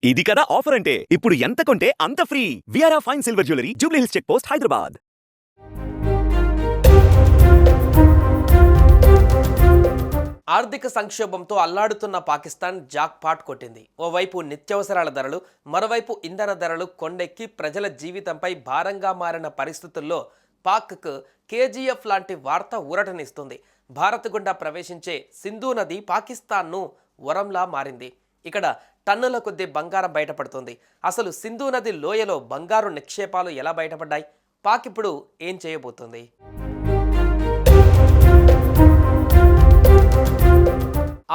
ఇది కదా ఆఫర్ అంటే ఇప్పుడు ఎంత కొంటే అంత free. VRA fine silver jewellery, Jubilee Hills check post, Hyderabad. ఆర్థిక సంక్షోభంతో అల్లాడుతున్న పాకిస్తాన్ జాక్పాట్ కొట్టింది. ఓవైపు నిత్యావసరాల ధరలు, మరోవైపు ఇంధన ధరలు కొండెక్కి ప్రజల జీవితంపై భారంగా మారిన పరిస్థితుల్లో పాక్కు కేజీఎఫ్ లాంటి వార్త ఊరటనిస్తుంది. భారత్ గుండా ప్రవేశించే సింధు నది పాకిస్తాన్ను వరంలా మారింది. ఇక్కడ టన్నుల కొద్దీ బంగారం బయటపడుతుంది. అసలు సింధు నది లోయలో బంగారు నిక్షేపాలు ఎలా బయటపడ్డాయి? పాక్ ఇప్పుడు ఏం చేయబోతుంది?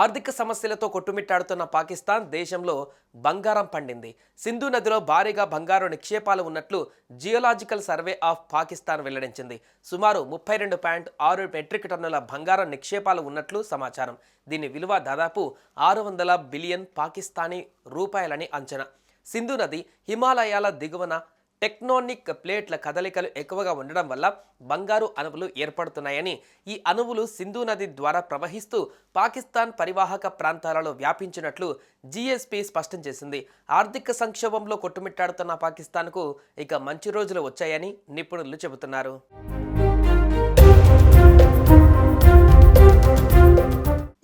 ఆర్థిక సమస్యలతో కొట్టుమిట్టాడుతున్న పాకిస్తాన్ దేశంలో బంగారం పండింది. సింధు నదిలో భారీగా బంగారు నిక్షేపాలు ఉన్నట్లు జియోలాజికల్ సర్వే ఆఫ్ పాకిస్తాన్ వెల్లడించింది. సుమారు 32.6 మెట్రిక్ టన్నుల బంగారం నిక్షేపాలు ఉన్నట్లు సమాచారం. దీని విలువ దాదాపు 600 బిలియన్ పాకిస్తానీ రూపాయలని అంచనా. సింధు నది హిమాలయాల దిగువన టెక్టోనిక్ ప్లేట్ల కదలికలు ఎక్కువగా ఉండడం వల్ల బంగారు అణువులు ఏర్పడుతున్నాయని, ఈ అణువులు సింధు నది ద్వారా ప్రవహిస్తూ పాకిస్తాన్ పరివాహక ప్రాంతాలలో వ్యాపించినట్లు జీఎస్పీ స్పష్టం చేసింది. ఆర్థిక సంక్షోభంలో కొట్టుమిట్టాడుతున్న పాకిస్తాన్కు ఇక మంచి రోజులు వచ్చాయని నిపుణులు చెబుతున్నారు.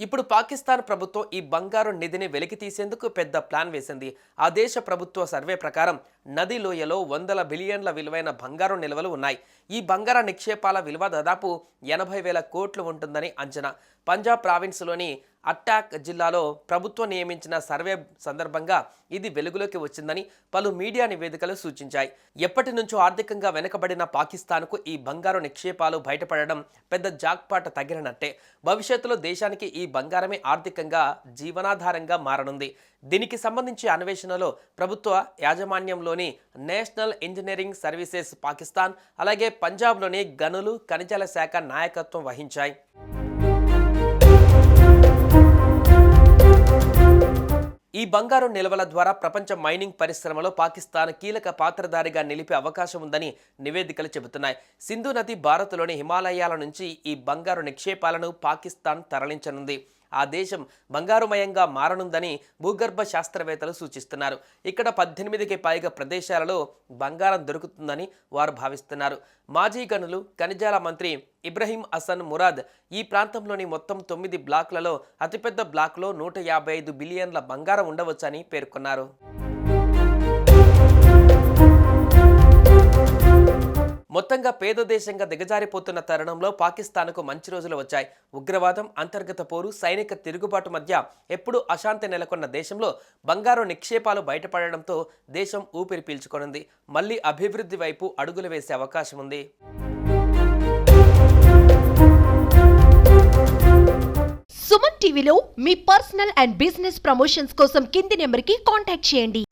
ఇప్పుడు పాకిస్తాన్ ప్రభుత్వం ఈ బంగారు నిధిని వెలికి తీసేందుకు పెద్ద ప్లాన్ వేసింది. ఆ దేశ ప్రభుత్వ సర్వే ప్రకారం నది లోయలో 100 బిలియన్ల విలువైన బంగారు నిల్వలు ఉన్నాయి. ఈ బంగార నిక్షేపాల విలువ దాదాపు 80,000 కోట్లు ఉంటుందని అంచనా. పంజాబ్ ప్రావిన్స్లోని అటాక్ జిల్లాలో ప్రభుత్వం నియమించిన సర్వే సందర్భంగా ఇది వెలుగులోకి వచ్చిందని పలు మీడియా నివేదికలు సూచించాయి. ఎప్పటి నుంచో ఆర్థికంగా వెనుకబడిన పాకిస్తాన్కు ఈ బంగారు నిక్షేపాలు బయటపడడం పెద్ద జాక్పాట్ తగిలినట్టే. భవిష్యత్తులో దేశానికి ఈ బంగారమే ఆర్థికంగా జీవనాధారంగా మారనుంది. దీనికి సంబంధించి అన్వేషణలో ప్రభుత్వ యాజమాన్యంలోని నేషనల్ ఇంజనీరింగ్ సర్వీసెస్ పాకిస్తాన్, అలాగే పంజాబ్లోని గనులు ఖనిజాల శాఖ నాయకత్వం వహించాయి. ఈ బంగారు నిల్వల ద్వారా ప్రపంచ మైనింగ్ పరిశ్రమలో పాకిస్తాన్ కీలక పాత్రధారిగా నిలిపే అవకాశం ఉందని నివేదికలు చెబుతున్నాయి. సింధు నది భారత్లోని హిమాలయాల నుంచి ఈ బంగారు నిక్షేపాలను పాకిస్తాన్ తరలించనుంది. ఆ దేశం బంగారుమయంగా మారనుందని భూగర్భ శాస్త్రవేత్తలు సూచిస్తున్నారు. ఇక్కడ 18కి పైగా ప్రదేశాలలో బంగారం దొరుకుతుందని వారు భావిస్తున్నారు. మాజీ గనులు ఖనిజాల మంత్రి ఇబ్రహీం హసన్ మురాద్ ఈ ప్రాంతంలోని మొత్తం 9 బ్లాక్లలో అతిపెద్ద బ్లాక్లో 155 బిలియన్ల బంగారం ఉండవచ్చని పేర్కొన్నారు. మొత్తంగా పేద దేశంగా దిగజారిపోతున్న తరుణంలో పాకిస్తాన్కు మంచి రోజులు వచ్చాయి. ఉగ్రవాదం, అంతర్గత పోరు, సైనిక తిరుగుబాటు మధ్య ఎప్పుడూ అశాంతి నెలకొన్న దేశంలో బంగారు నిక్షేపాలు బయటపడడంతో దేశం ఊపిరి పీల్చుకొనుంది. మళ్లీ అభివృద్ధి వైపు అడుగులు వేసే అవకాశం ఉంది. సుమన్ టీవీలో మీ పర్సనల్ అండ్ బిజినెస్ ప్రమోషన్స్ కోసం కింది నెంబర్కి కాంటాక్ట్ చేయండి.